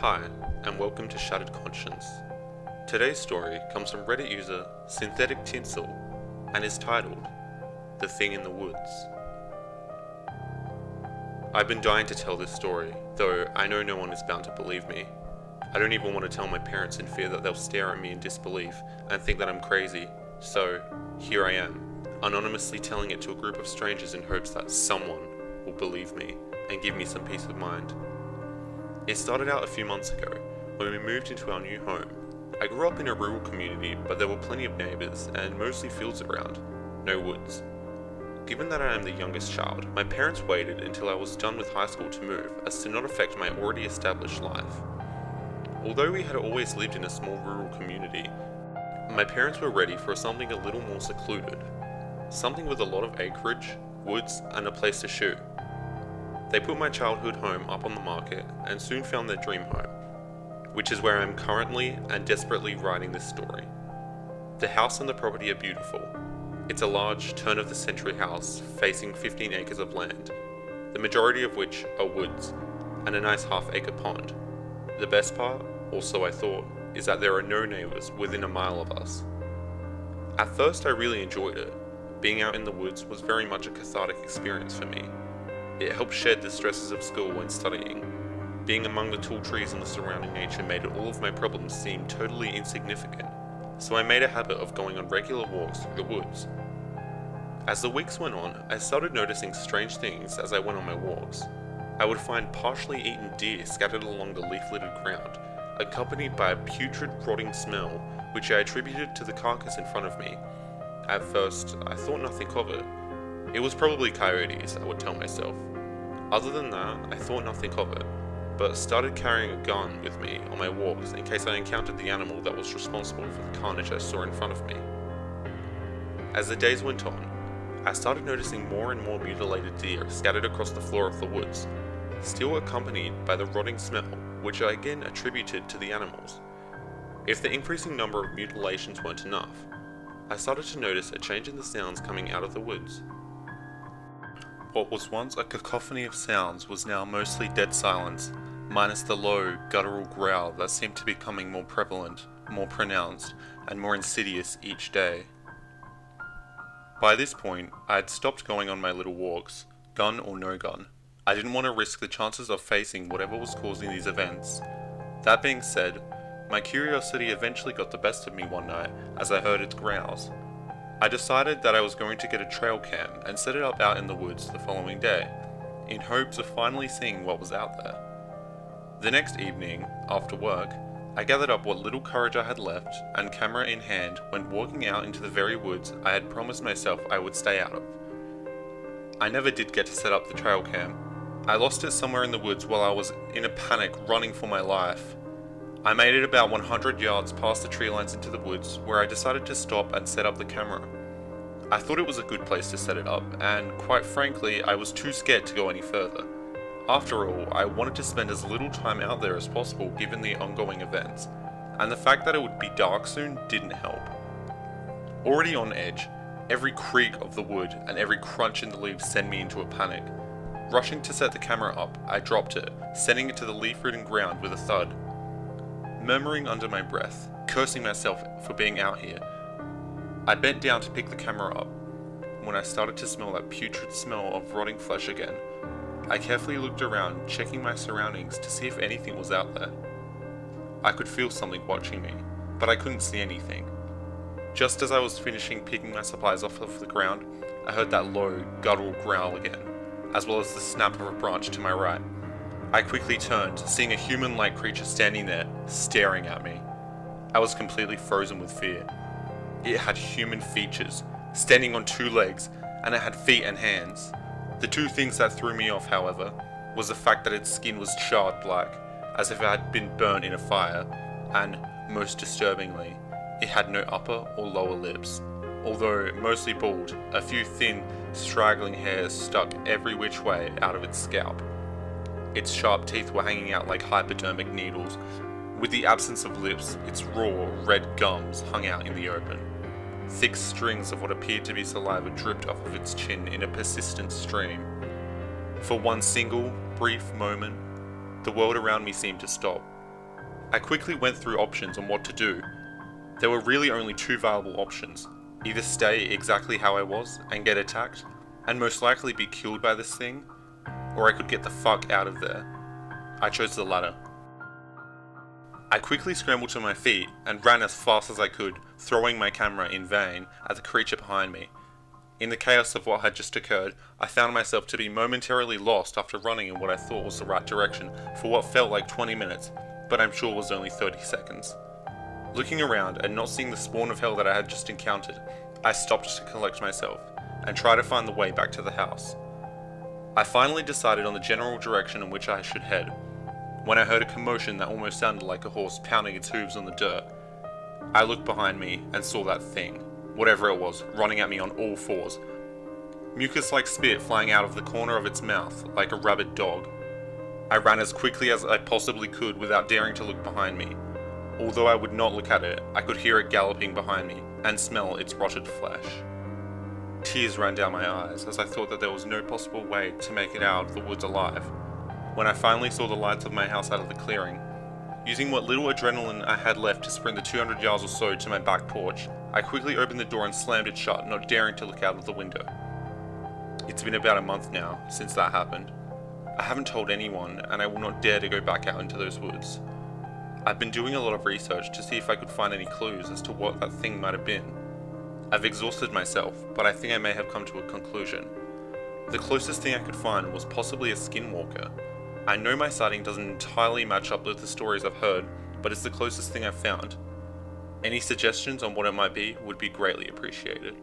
Hi, and welcome to Shattered Conscience. Today's story comes from Reddit user Synthetic Tinsel and is titled The Thing in the Woods. I've been dying to tell this story, though I know no one is bound to believe me. I don't even want to tell my parents in fear that they'll stare at me in disbelief and think that I'm crazy, so here I am, anonymously telling it to a group of strangers in hopes that someone will believe me and give me some peace of mind. It started out a few months ago, when we moved into our new home. I grew up in a rural community, but there were plenty of neighbours and mostly fields around, no woods. Given that I am the youngest child, my parents waited until I was done with high school to move, as to not affect my already established life. Although we had always lived in a small rural community, my parents were ready for something a little more secluded. Something with a lot of acreage, woods, and a place to shoot. They put my childhood home up on the market and soon found their dream home, which is where I am currently and desperately writing this story. The house and the property are beautiful. It's a large, turn-of-the-century house facing 15 acres of land, the majority of which are woods, and a nice half-acre pond. The best part, also I thought, is that there are no neighbours within a mile of us. At first I really enjoyed it. Being out in the woods was very much a cathartic experience for me. It helped shed the stresses of school when studying. Being among the tall trees and the surrounding nature made all of my problems seem totally insignificant, so I made a habit of going on regular walks through the woods. As the weeks went on, I started noticing strange things as I went on my walks. I would find partially eaten deer scattered along the leaf-littered ground, accompanied by a putrid, rotting smell, which I attributed to the carcass in front of me. At first, I thought nothing of it. It was probably coyotes, I would tell myself. Other than that, I thought nothing of it, but started carrying a gun with me on my walks in case I encountered the animal that was responsible for the carnage I saw in front of me. As the days went on, I started noticing more and more mutilated deer scattered across the floor of the woods, still accompanied by the rotting smell, which I again attributed to the animals. If the increasing number of mutilations weren't enough, I started to notice a change in the sounds coming out of the woods. What was once a cacophony of sounds was now mostly dead silence, minus the low, guttural growl that seemed to be becoming more prevalent, more pronounced, and more insidious each day. By this point, I had stopped going on my little walks, gun or no gun. I didn't want to risk the chances of facing whatever was causing these events. That being said, my curiosity eventually got the best of me one night as I heard its growls. I decided that I was going to get a trail cam and set it up out in the woods the following day, in hopes of finally seeing what was out there. The next evening, after work, I gathered up what little courage I had left and, camera in hand, went walking out into the very woods I had promised myself I would stay out of. I never did get to set up the trail cam. I lost it somewhere in the woods while I was in a panic running for my life. I made it about 100 yards past the tree lines into the woods, where I decided to stop and set up the camera. I thought it was a good place to set it up, and quite frankly, I was too scared to go any further. After all, I wanted to spend as little time out there as possible given the ongoing events, and the fact that it would be dark soon didn't help. Already on edge, every creak of the wood and every crunch in the leaves sent me into a panic. Rushing to set the camera up, I dropped it, sending it to the leaf-ridden ground with a thud. Murmuring under my breath, cursing myself for being out here, I bent down to pick the camera up. When I started to smell that putrid smell of rotting flesh again, I carefully looked around, checking my surroundings to see if anything was out there. I could feel something watching me, but I couldn't see anything. Just as I was finishing picking my supplies off of the ground, I heard that low, guttural growl again, as well as the snap of a branch to my right. I quickly turned, seeing a human-like creature standing there, staring at me. I was completely frozen with fear. It had human features, standing on two legs, and it had feet and hands. The two things that threw me off, however, was the fact that its skin was charred black, as if it had been burnt in a fire, and, most disturbingly, it had no upper or lower lips. Although mostly bald, a few thin, straggling hairs stuck every which way out of its scalp. Its sharp teeth were hanging out like hypodermic needles. With the absence of lips, its raw, red gums hung out in the open. Thick strings of what appeared to be saliva dripped off of its chin in a persistent stream. For one single, brief moment, the world around me seemed to stop. I quickly went through options on what to do. There were really only two viable options: either stay exactly how I was and get attacked, and most likely be killed by this thing, or I could get the fuck out of there. I chose the latter. I quickly scrambled to my feet and ran as fast as I could, throwing my camera in vain at the creature behind me. In the chaos of what had just occurred, I found myself to be momentarily lost after running in what I thought was the right direction for what felt like 20 minutes, but I'm sure was only 30 seconds. Looking around and not seeing the spawn of hell that I had just encountered, I stopped to collect myself and try to find the way back to the house. I finally decided on the general direction in which I should head, when I heard a commotion that almost sounded like a horse pounding its hooves on the dirt. I looked behind me and saw that thing, whatever it was, running at me on all fours. Mucus-like spit flying out of the corner of its mouth like a rabid dog. I ran as quickly as I possibly could without daring to look behind me. Although I would not look at it, I could hear it galloping behind me and smell its rotted flesh. Tears ran down my eyes as I thought that there was no possible way to make it out of the woods alive. When I finally saw the lights of my house out of the clearing, using what little adrenaline I had left to sprint the 200 yards or so to my back porch, I quickly opened the door and slammed it shut, not daring to look out of the window. It's been about a month now since that happened. I haven't told anyone, and I will not dare to go back out into those woods. I've been doing a lot of research to see if I could find any clues as to what that thing might have been. I've exhausted myself, but I think I may have come to a conclusion. The closest thing I could find was possibly a skinwalker. I know my sighting doesn't entirely match up with the stories I've heard, but it's the closest thing I've found. Any suggestions on what it might be would be greatly appreciated.